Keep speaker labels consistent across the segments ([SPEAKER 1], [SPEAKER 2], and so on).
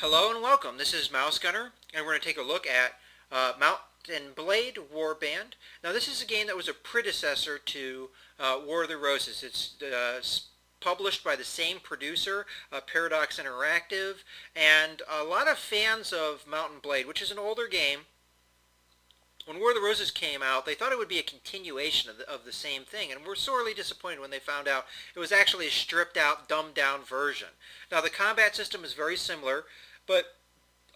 [SPEAKER 1] Hello and welcome. This is Mouse Gunner, and we're going to take a look at Mount and Blade Warband. Now, this is a game that was a predecessor to War of the Roses. It's published by the same producer, Paradox Interactive, and a lot of fans of Mount and Blade, which is an older game. When War of the Roses came out, they thought it would be a continuation of the same thing, and were sorely disappointed when they found out it was actually a stripped-out, dumbed-down version. Now, the combat system is very similar, but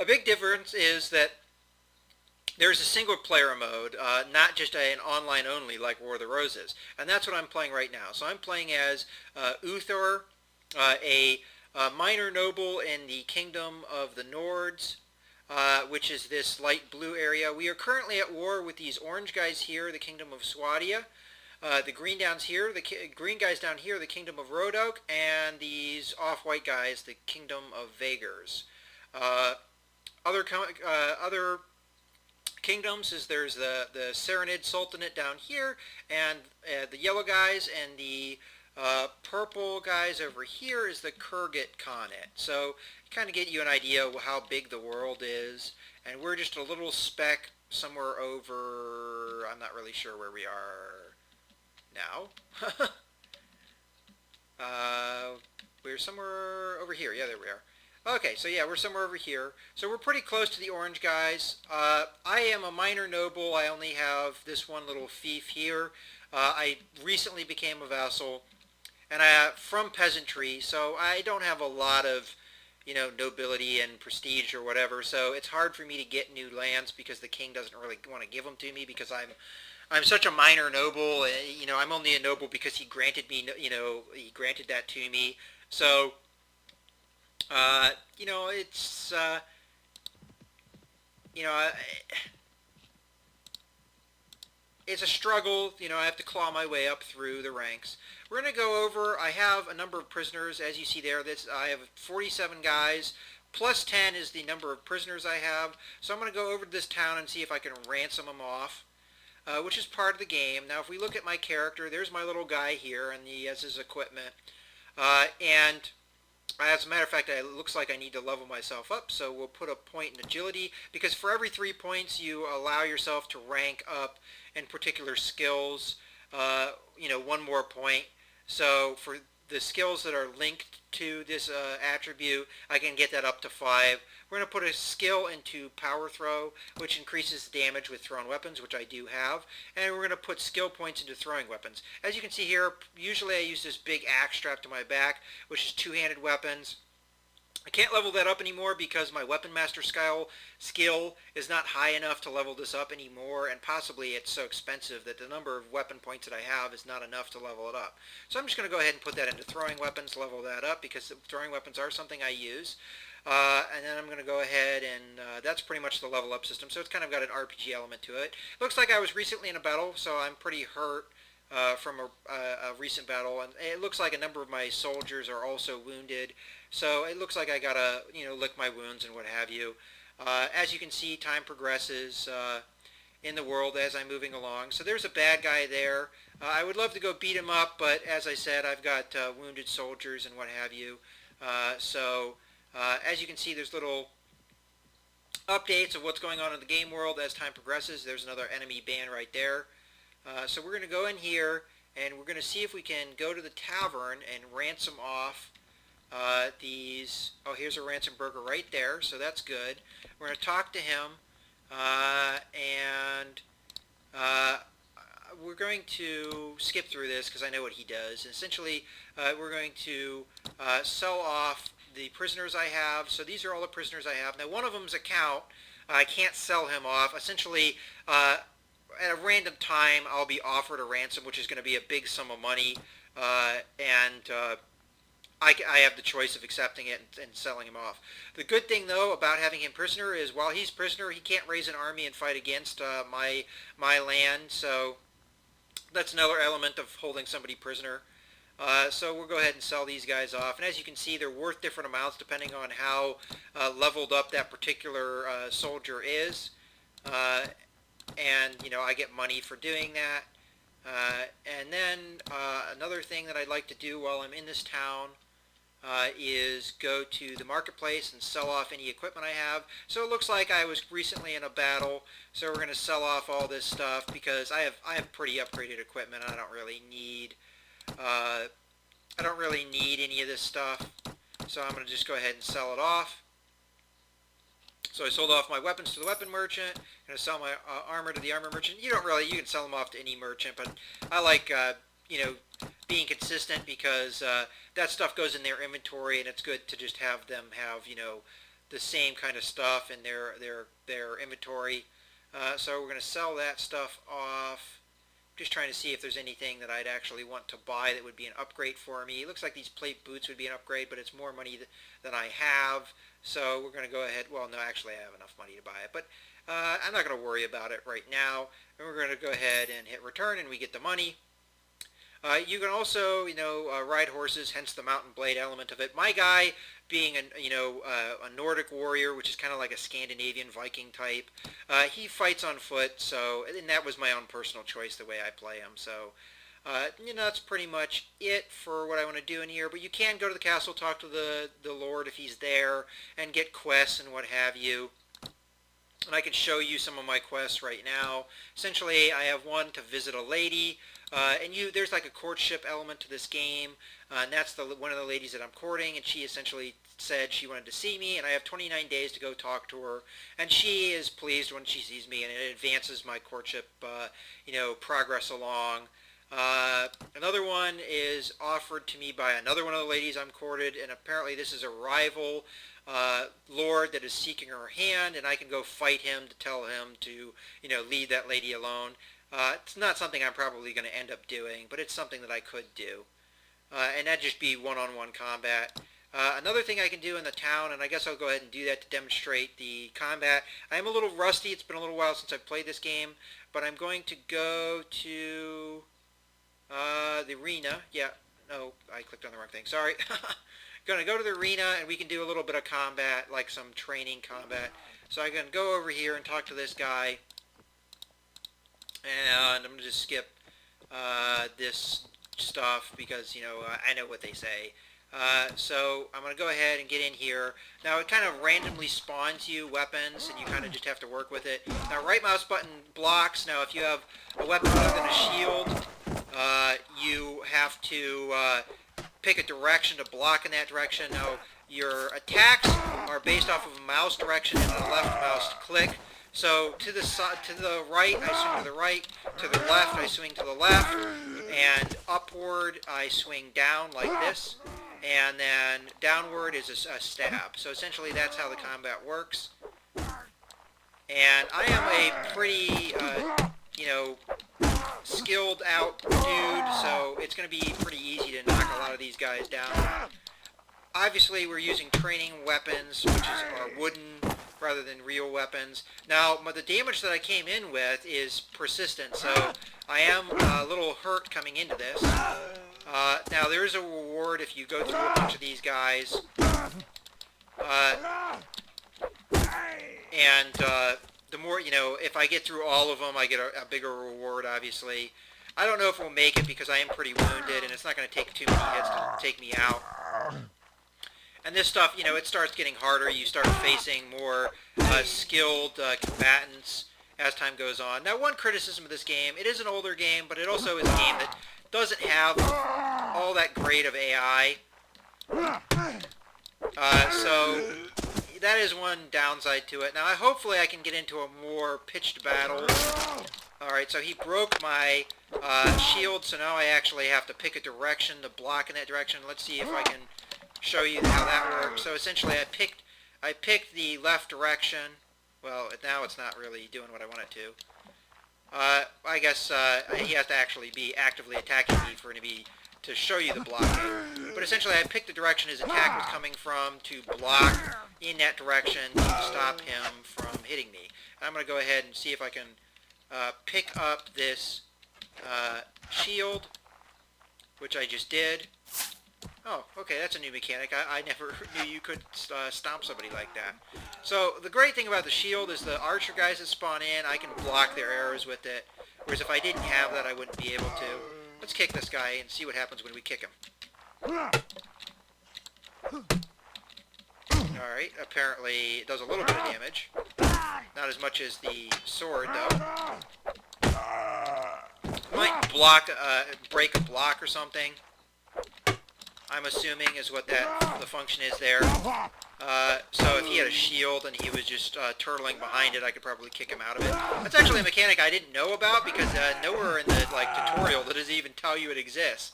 [SPEAKER 1] a big difference is that there's a single player mode, not just an online only like War of the Roses. And that's what I'm playing right now. So I'm playing as Uthor, a minor noble in the kingdom of the Nords, which is this light blue area. We are currently at war with these orange guys here, the kingdom of Swadia. The green green guys down here, the kingdom of Rodoak, and these off-white guys, the kingdom of Vagars. Other kingdoms is there's the Serenid Sultanate down here, and the yellow guys, and the purple guys over here is the Kurgat Khanate. So kind of get you an idea of how big the world is, and we're just a little speck somewhere over, I'm not really sure where we are now. We're somewhere over here. Yeah, there we are. Okay, so yeah, we're somewhere over here. So we're pretty close to the orange guys. I am a minor noble. I only have this one little fief here. I recently became a vassal, and from peasantry, so I don't have a lot of, nobility and prestige or whatever. So it's hard for me to get new lands because the king doesn't really want to give them to me because I'm such a minor noble. I'm only a noble because he granted me, he granted that to me. So, it's, you know, it's a struggle. I have to claw my way up through the ranks. We're going to go over, I have a number of prisoners, as you see there. I have 47 guys, plus 10 is the number of prisoners I have. So I'm going to go over to this town and see if I can ransom them off, which is part of the game. Now, if we look at my character, there's my little guy here, and he has his equipment. And as a matter of fact, it looks like I need to level myself up, so we'll put a point in agility, because for every 3 points you allow yourself to rank up in particular skills, one more point. So for the skills that are linked to this attribute, I can get that up to 5. We're going to put a skill into power throw, which increases damage with thrown weapons, which I do have. And we're going to put skill points into throwing weapons. As you can see here, usually I use this big axe strapped to my back, which is two-handed weapons. I can't level that up anymore because my Weapon Master skill is not high enough to level this up anymore, and possibly it's so expensive that the number of weapon points that I have is not enough to level it up. So I'm just going to go ahead and put that into throwing weapons, level that up, because throwing weapons are something I use. And then I'm going to go ahead and that's pretty much the level up system, so it's kind of got an RPG element to it. Looks like I was recently in a battle, so I'm pretty hurt from a recent battle, and it looks like a number of my soldiers are also wounded, so it looks like I gotta lick my wounds and what have you. As you can see, time progresses in the world as I'm moving along. So there's a bad guy there. I would love to go beat him up, but as I said, I've got wounded soldiers and what have you. As you can see, there's little updates of what's going on in the game world as time progresses. There's another enemy band right there. So we're going to go in here, and we're going to see if we can go to the tavern and ransom off these. Oh, here's a ransom burger right there, so that's good. We're going to talk to him, and we're going to skip through this because I know what he does. Essentially, we're going to sell off the prisoners I have. So these are all the prisoners I have. Now, one of them is a count. I can't sell him off. Essentially, at a random time, I'll be offered a ransom, which is going to be a big sum of money, and I have the choice of accepting it and selling him off. The good thing, though, about having him prisoner is while he's prisoner, he can't raise an army and fight against my land, so that's another element of holding somebody prisoner. So we'll go ahead and sell these guys off, and as you can see, they're worth different amounts depending on how leveled up that particular soldier is. And I get money for doing that. And then another thing that I'd like to do while I'm in this town is go to the marketplace and sell off any equipment I have. So it looks like I was recently in a battle, so we're going to sell off all this stuff because I have pretty upgraded equipment. I don't really need any of this stuff, so I'm going to just go ahead and sell it off. So I sold off my weapons to the weapon merchant. I'm going to sell my armor to the armor merchant. You can sell them off to any merchant, but I like being consistent because that stuff goes in their inventory, and it's good to just have them have the same kind of stuff in their inventory. So we're going to sell that stuff off. Just trying to see if there's anything that I'd actually want to buy that would be an upgrade for me. It looks like these plate boots would be an upgrade, but it's more money than I have. So we're going to go ahead. Well, no, actually I have enough money to buy it, but I'm not going to worry about it right now. And we're going to go ahead and hit return, and we get the money. You can also, ride horses, hence the mountain blade element of it. My guy, being a Nordic warrior, which is kind of like a Scandinavian Viking type, he fights on foot. So, and that was my own personal choice, the way I play him. So, that's pretty much it for what I want to do in here. But you can go to the castle, talk to the Lord if he's there, and get quests and what have you. And I can show you some of my quests right now. Essentially, I have one to visit a lady. There's like a courtship element to this game, and that's one of the ladies that I'm courting, and she essentially said she wanted to see me, and I have 29 days to go talk to her, and she is pleased when she sees me, and it advances my courtship, progress along. Another one is offered to me by another one of the ladies I'm courted, and apparently this is a rival lord that is seeking her hand, and I can go fight him to tell him to, leave that lady alone. It's not something I'm probably going to end up doing, but it's something that I could do. And that'd just be one-on-one combat. Another thing I can do in the town, and I guess I'll go ahead and do that to demonstrate the combat. I am a little rusty. It's been a little while since I've played this game, but I'm going to go to the arena. Yeah, no, I clicked on the wrong thing. Sorry. Going to go to the arena, and we can do a little bit of combat, like some training combat. So I can go over here and talk to this guy. And I'm going to just skip this stuff because, I know what they say. So I'm going to go ahead and get in here. Now it kind of randomly spawns you weapons, and you kind of just have to work with it. Now right mouse button blocks. Now if you have a weapon other than a shield, you have to pick a direction to block in that direction. Now your attacks are based off of a mouse direction and a left mouse click. So to the right, I swing to the right. To the left, I swing to the left. And upward, I swing down like this. And then downward is a stab. So essentially, that's how the combat works. And I am a pretty, skilled out dude. So it's going to be pretty easy to knock a lot of these guys down. Obviously, we're using training weapons, which are wooden rather than real weapons. Now, the damage that I came in with is persistent, so I am a little hurt coming into this. Now, there is a reward if you go through a bunch of these guys. The more, if I get through all of them, I get a bigger reward, obviously. I don't know if we'll make it because I am pretty wounded, and it's not going to take too many hits to take me out. And this stuff, it starts getting harder. You start facing more skilled combatants as time goes on. Now, one criticism of this game, it is an older game, but it also is a game that doesn't have all that great of AI. So that is one downside to it. Now, hopefully I can get into a more pitched battle. Alright, so he broke my shield, so now I actually have to pick a direction to block in that direction. Let's see if I can show you how that works. So essentially I picked the left direction. Well, now it's not really doing what I want it to. I guess he has to actually be actively attacking me for it to show you the blocking. But essentially I picked the direction his attack was coming from to block in that direction to stop him from hitting me. I'm going to go ahead and see if I can pick up this shield, which I just did. Oh, okay, that's a new mechanic. I never knew you could stomp somebody like that. So the great thing about the shield is the archer guys that spawn in, I can block their arrows with it. Whereas if I didn't have that, I wouldn't be able to. Let's kick this guy and see what happens when we kick him. Alright, apparently it does a little bit of damage. Not as much as the sword, though. Might block, break a block or something. I'm assuming is what the function is there. So if he had a shield and he was just turtling behind it, I could probably kick him out of it. That's actually a mechanic I didn't know about because nowhere in the tutorial does it even tell you it exists.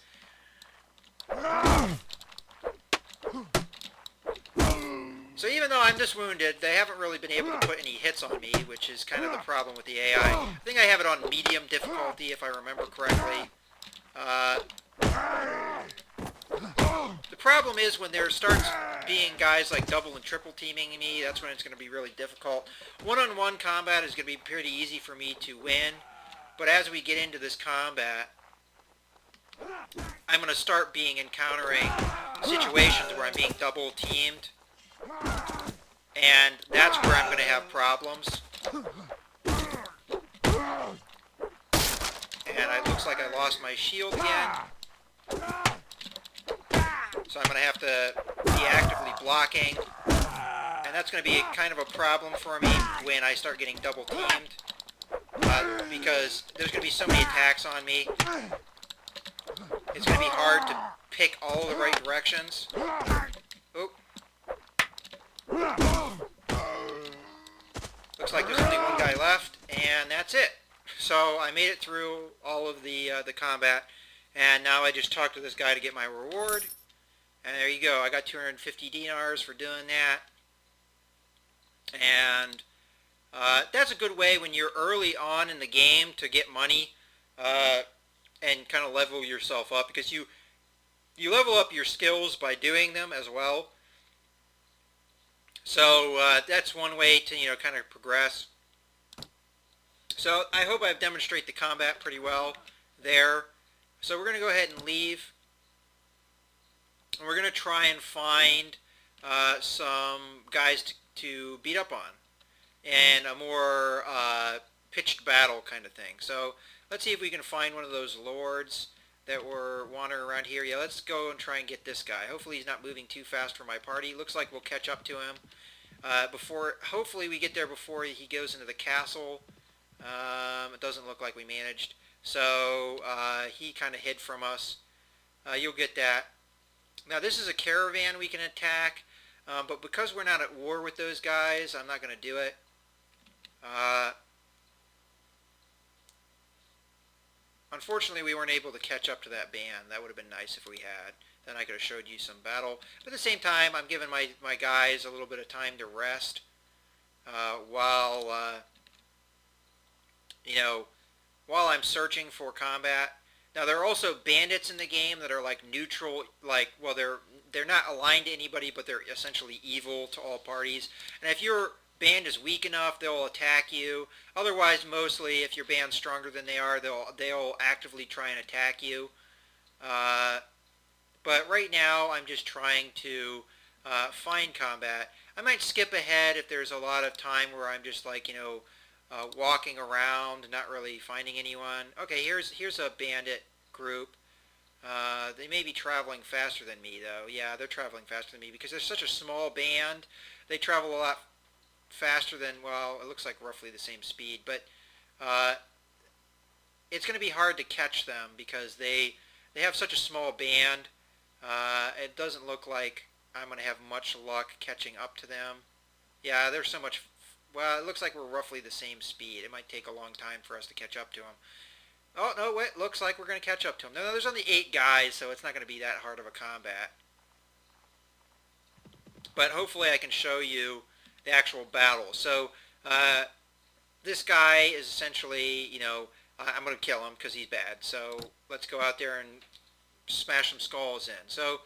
[SPEAKER 1] So even though I'm just wounded, they haven't really been able to put any hits on me, which is kind of the problem with the AI. I think I have it on medium difficulty, if I remember correctly. The problem is when there starts being guys like double and triple teaming me, that's when it's going to be really difficult. One-on-one combat is going to be pretty easy for me to win, but as we get into this combat, I'm going to start encountering situations where I'm being double teamed. And that's where I'm going to have problems. And it looks like I lost my shield again. So I'm going to have to be actively blocking. And that's going to be kind of a problem for me when I start getting double teamed. Because there's going to be so many attacks on me. It's going to be hard to pick all the right directions. Oh. Looks like there's only one guy left, and that's it. So I made it through all of the combat, and now I just talked to this guy to get my reward. And there you go. I got 250 dinars for doing that. And that's a good way when you're early on in the game to get money and kind of level yourself up, because you level up your skills by doing them as well. So that's one way to kind of progress. So I hope I've demonstrated the combat pretty well there. So we're going to go ahead and leave. And we're going to try and find some guys to beat up on in a more pitched battle kind of thing. So let's see if we can find one of those lords that were wandering around here. Yeah, let's go and try and get this guy. Hopefully he's not moving too fast for my party. Looks like we'll catch up to him hopefully we get there before he goes into the castle. It doesn't look like we managed. So he kind of hid from us. You'll get that. Now this is a caravan we can attack, but because we're not at war with those guys, I'm not going to do it. Unfortunately, we weren't able to catch up to that band. That would have been nice if we had. Then I could have showed you some battle. But at the same time, I'm giving my guys a little bit of time to rest while I'm searching for combat. Now there are also bandits in the game that are like neutral, well they're not aligned to anybody, but they're essentially evil to all parties. And if your band is weak enough, they'll attack you. Otherwise, mostly if your band's stronger than they are, they'll actively try and attack you. But right now, I'm just trying to find combat. I might skip ahead if there's a lot of time where I'm just walking around, not really finding anyone. Okay, here's a bandit group. They may be traveling faster than me, though. Yeah, they're traveling faster than me because they're such a small band. They travel a lot faster than, well, it looks like roughly the same speed. But it's going to be hard to catch them because they have such a small band. It doesn't look like I'm going to have much luck catching up to them. Yeah, there's so much. Well, it looks like we're roughly the same speed. It might take a long time for us to catch up to them. Oh, no, wait, looks like we're going to catch up to them. No, there's only 8 guys, so it's not going to be that hard of a combat. But hopefully I can show you the actual battle. So, this guy is essentially, I'm going to kill him because he's bad. So, let's go out there and smash some skulls in. So,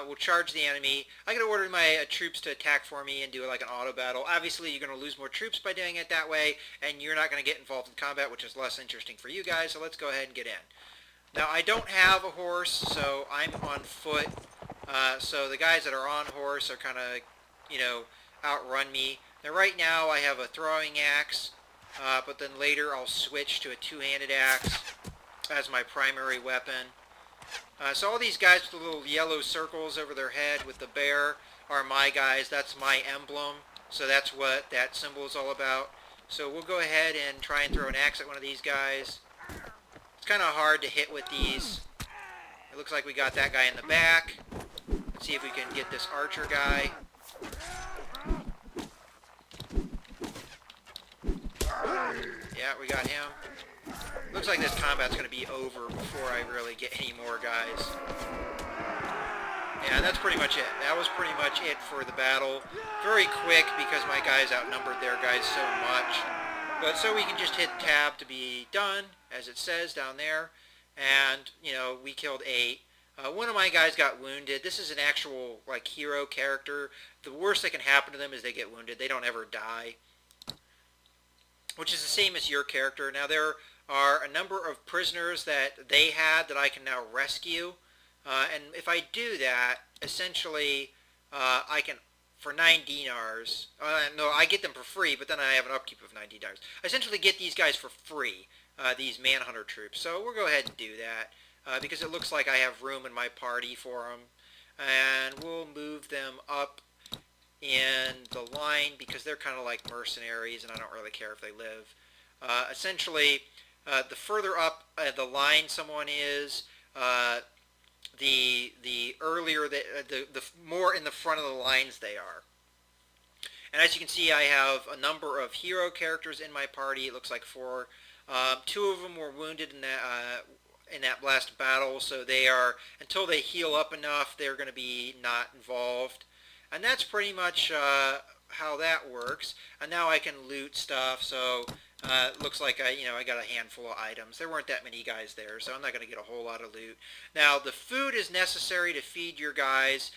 [SPEAKER 1] we'll charge the enemy. I can order my troops to attack for me and do like an auto battle. Obviously, you're going to lose more troops by doing it that way, and you're not going to get involved in combat, which is less interesting for you guys. So let's go ahead and get in. Now, I don't have a horse, so I'm on foot. So the guys that are on horse are kind of, outrun me. Now, right now, I have a throwing axe, but then later I'll switch to a two-handed axe as my primary weapon. So all these guys with the little yellow circles over their head with the bear are my guys. That's my emblem. So that's what that symbol is all about. So we'll go ahead and try and throw an axe at one of these guys. It's kind of hard to hit with these. It looks like we got that guy in the back. Let's see if we can get this archer guy. Yeah, we got him. Looks like this combat's going to be over before I really get any more guys. Yeah, that's pretty much it. That was pretty much it for the battle. Very quick because my guys outnumbered their guys so much. But so we can just hit tab to be done, as it says down there. And, you know, we killed 8. One of my guys got wounded. This is an actual, like, hero character. The worst that can happen to them is they get wounded. They don't ever die. Which is the same as your character. Now, there are a number of prisoners that they had that I can now rescue. And if I do that, essentially, I can, for 9 dinars, no, I get them for free, but then I have an upkeep of 9 dinars. I essentially get these guys for free, these manhunter troops. So we'll go ahead and do that, because it looks like I have room in my party for them. And we'll move them up in the line, because they're kind of like mercenaries, and I don't really care if they live. Essentially, the further up the line someone is, the earlier, the more in the front of the lines they are. And as you can see, I have a number of hero characters in my party. It looks like 4. 2 of them were wounded in that last battle, so they are, until they heal up enough, they're going to be not involved. And that's pretty much how that works. And now I can loot stuff, so it looks like I got a handful of items. There weren't that many guys there, so I'm not going to get a whole lot of loot. Now, the food is necessary to feed your guys.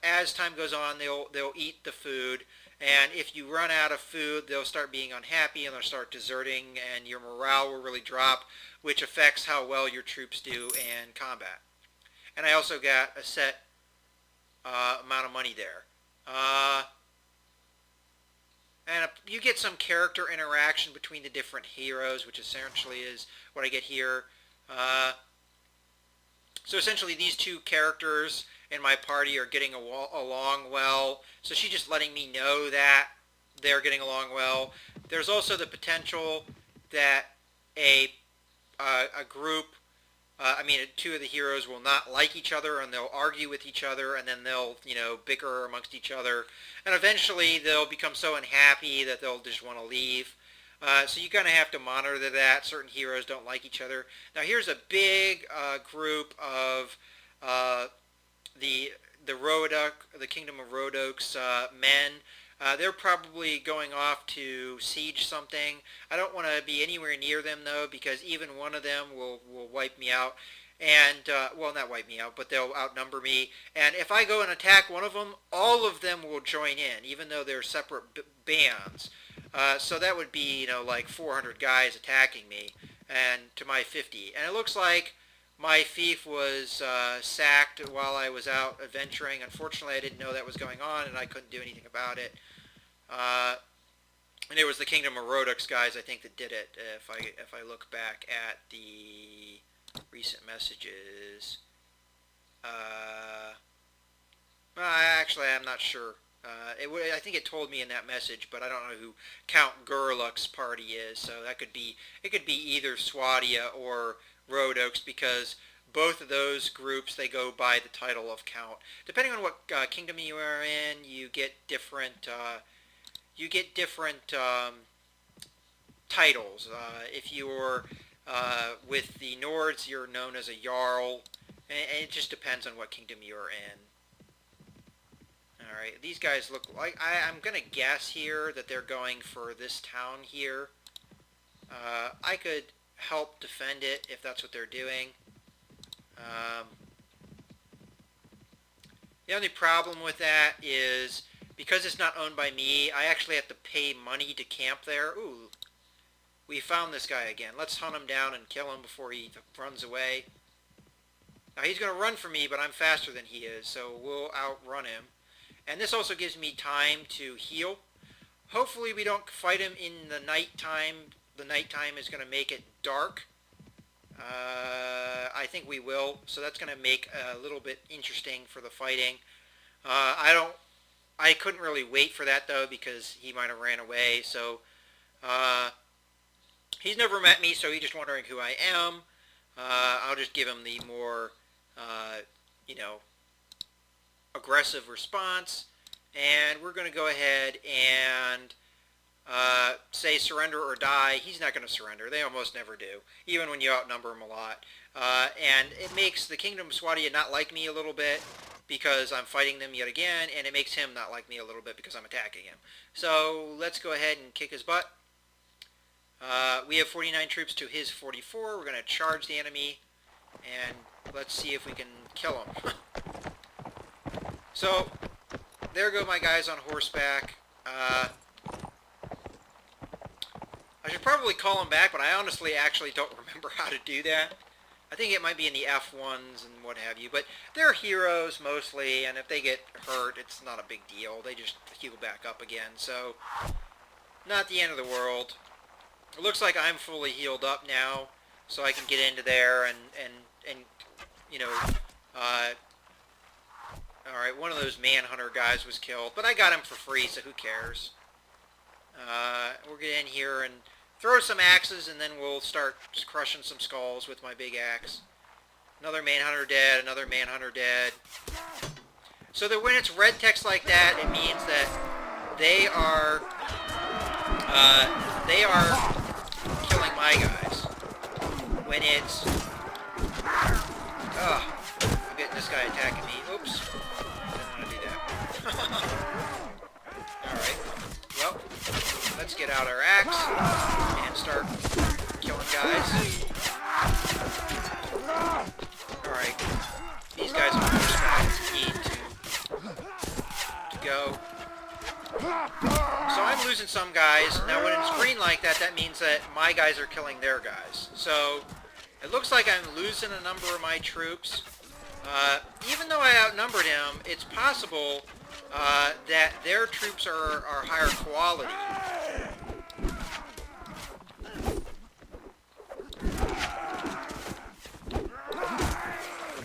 [SPEAKER 1] As time goes on, they'll eat the food. And if you run out of food, they'll start being unhappy and they'll start deserting, and your morale will really drop, which affects how well your troops do in combat. And I also got a set amount of money there. And you get some character interaction between the different heroes, which essentially is what I get here. So essentially these 2 characters in my party are getting along well. So she's just letting me know that they're getting along well. There's also the potential that a group, 2 of the heroes will not like each other, and they'll argue with each other, and then they'll, bicker amongst each other. And eventually they'll become so unhappy that they'll just want to leave. So you kind of have to monitor that. Certain heroes don't like each other. Now here's a big group of the Kingdom of Rhodoks men. They're probably going off to siege something. I don't want to be anywhere near them, though, because even one of them will wipe me out. And, well, not wipe me out, but they'll outnumber me. And if I go and attack one of them, all of them will join in, even though they're separate bands. So that would be, like 400 guys attacking me, and to my 50. And it looks like my fief was sacked while I was out adventuring. Unfortunately, I didn't know that was going on, and I couldn't do anything about it. And it was the Kingdom of Rhodoks guys, I think, that did it. If I look back at the recent messages, actually, I'm not sure. I think it told me in that message, but I don't know who Count Gurluk's party is. So it could be either Swadia or Rhodoks, because both of those groups, they go by the title of Count. Depending on what kingdom you are in, you get different titles. If you're with the Nords, you're known as a Jarl, and it just depends on what kingdom you're in. Alright, these guys look like, I'm going to guess here that they're going for this town here. I could help defend it if that's what they're doing. The only problem with that is, because it's not owned by me, I actually have to pay money to camp there. Ooh, we found this guy again. Let's hunt him down and kill him before he runs away. Now he's going to run for me, but I'm faster than he is, so we'll outrun him. And this also gives me time to heal. Hopefully we don't fight him in the nighttime. The nighttime is going to make it dark. I think we will, so that's going to make a little bit interesting for the fighting. I couldn't really wait for that though because he might have ran away. So uh, he's never met me, so he's just wondering who I am. I'll just give him the more, uh, you know, aggressive response, and we're going to go ahead and say surrender or die. He's not going to surrender. They almost never do, even when you outnumber them a lot. And it makes the Kingdom of Swadia not like me a little bit because I'm fighting them yet again, and it makes him not like me a little bit because I'm attacking him. So let's go ahead and kick his butt. We have 49 troops to his 44. We're going to charge the enemy, and let's see if we can kill him. So there go my guys on horseback. I should probably call them back, but I honestly actually don't remember how to do that. I think it might be in the F1s and what have you, but they're heroes mostly, and if they get hurt, it's not a big deal. They just heal back up again, so not the end of the world. It looks like I'm fully healed up now, so I can get into there and you know, alright, one of those manhunter guys was killed, but I got him for free, so who cares? We'll get in here and throw some axes, and then we'll start just crushing some skulls with my big axe. Another manhunter dead, another manhunter dead. So that when it's red text like that, it means that they are killing my guys. When it's I'm getting this guy attacking me. Oops, didn't want to do that. Alright, well, let's get out our axe and start killing guys. Alright, these guys on horseback need to go. So I'm losing some guys. Now when it's green like that, that means that my guys are killing their guys. So it looks like I'm losing a number of my troops. Even though I outnumbered him, it's possible that their troops are higher quality.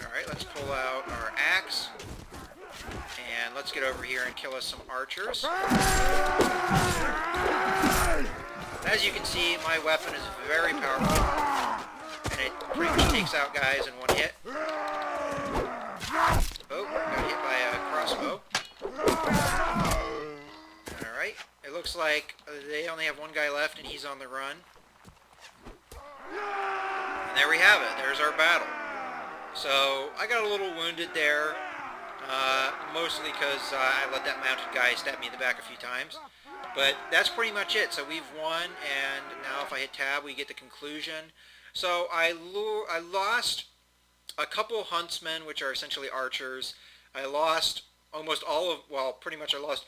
[SPEAKER 1] Alright, let's pull out our axe. And let's get over here and kill us some archers. As you can see, my weapon is very powerful. And it pretty much takes out guys in one hit. Oh, got hit by a crossbow. Alright, it looks like they only have one guy left and he's on the run. And there we have it. There's our battle. So, I got a little wounded there. Mostly because I let that mounted guy stab me in the back a few times. But that's pretty much it. So we've won, and now if I hit tab, we get the conclusion. So I lost a couple huntsmen, which are essentially archers. I lost almost all of, well, pretty much I lost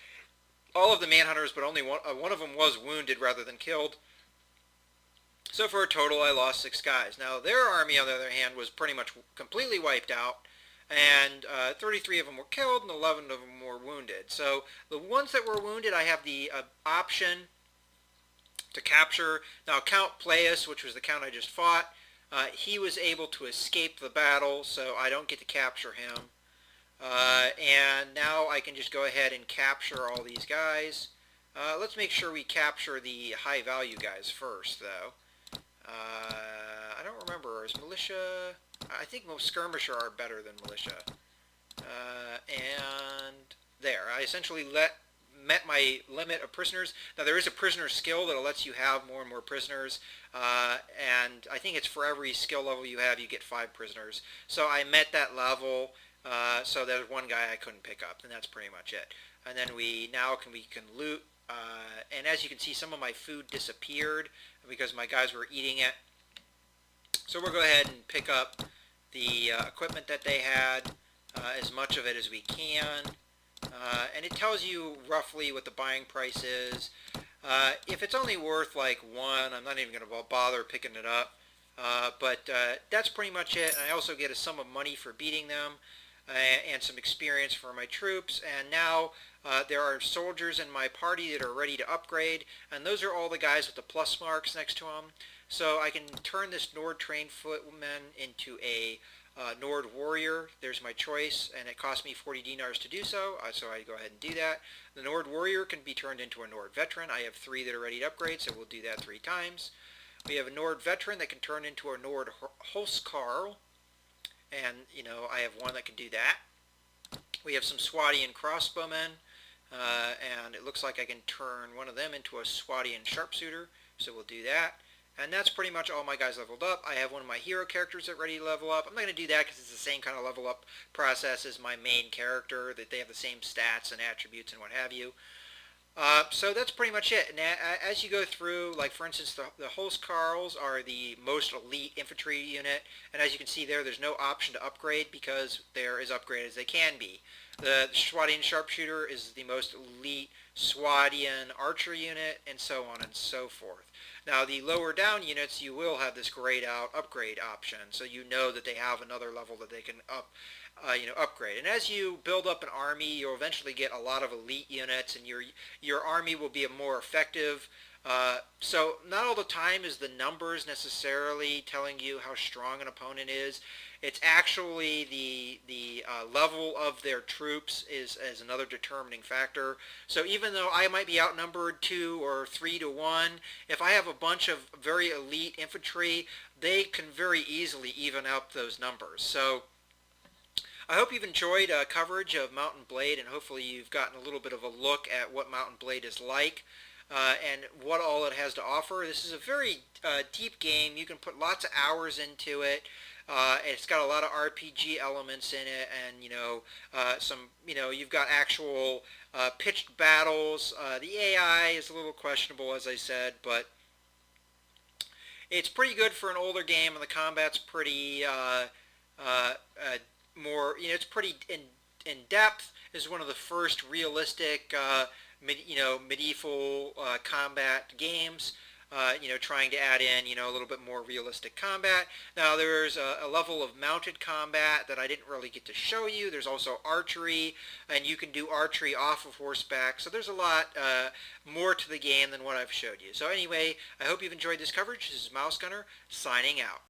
[SPEAKER 1] all of the manhunters, but only one of them was wounded rather than killed. So for a total, I lost 6 guys. Now their army, on the other hand, was pretty much completely wiped out. And 33 of them were killed, and 11 of them were wounded. So the ones that were wounded, I have the option to capture. Now Count Playus, which was the count I just fought, he was able to escape the battle, so I don't get to capture him. And now I can just go ahead and capture all these guys. Let's make sure we capture the high value guys first, though. I don't remember. Is militia... I think most skirmisher are better than militia. And there. I essentially met my limit of prisoners. Now there is a prisoner skill that lets you have more and more prisoners. And I think it's for every skill level you have, you get 5 prisoners. So I met that level. So there's one guy I couldn't pick up, and that's pretty much it. And then we can loot. And as you can see, some of my food disappeared because my guys were eating it. So we'll go ahead and pick up the equipment that they had, as much of it as we can. And it tells you roughly what the buying price is. If it's only worth like 1, I'm not even going to bother picking it up. But that's pretty much it. And I also get a sum of money for beating them, and some experience for my troops. And now There are soldiers in my party that are ready to upgrade, and those are all the guys with the plus marks next to them. So I can turn this Nord trained footman into a Nord warrior. There's my choice, and it cost me 40 dinars to do so, so I go ahead and do that. The Nord warrior can be turned into a Nord veteran. I have 3 that are ready to upgrade, so we'll do that 3 times. We have a Nord veteran that can turn into a Nord Huskarl, and I have 1 that can do that. We have some Swadian crossbowmen, and it looks like I can turn one of them into a Swadian sharpshooter, so we'll do that. And that's pretty much all my guys leveled up. I have one of my hero characters that ready to level up. I'm not going to do that because it's the same kind of level up process as my main character, that they have the same stats and attributes and what have you. So that's pretty much it. And as you go through, like for instance, the Huskarls are the most elite infantry unit, and as you can see there, there's no option to upgrade because they're as upgraded as they can be. The Swadian sharpshooter is the most elite Swadian archer unit, and so on and so forth. Now the lower down units, you will have this grayed out upgrade option, so you know that they have another level that they can upgrade. And as you build up an army, you'll eventually get a lot of elite units, and your army will be more effective. So not all the time is the numbers necessarily telling you how strong an opponent is. It's actually the level of their troops is another determining factor. So even though I might be outnumbered 2 or 3 to 1, if I have a bunch of very elite infantry, they can very easily even out those numbers. So I hope you've enjoyed coverage of Mount and Blade, and hopefully you've gotten a little bit of a look at what Mount and Blade is like. And what all it has to offer. This is a very deep game. You can put lots of hours into it. It's got a lot of RPG elements in it, and you've got actual pitched battles. The AI is a little questionable, as I said, but it's pretty good for an older game, and the combat's pretty more. It's pretty in depth. This is one of the first realistic medieval combat games, trying to add in, a little bit more realistic combat. Now there's a level of mounted combat that I didn't really get to show you. There's also archery, and you can do archery off of horseback. So there's a lot more to the game than what I've showed you. So anyway, I hope you've enjoyed this coverage. This is Mouse Gunner, signing out.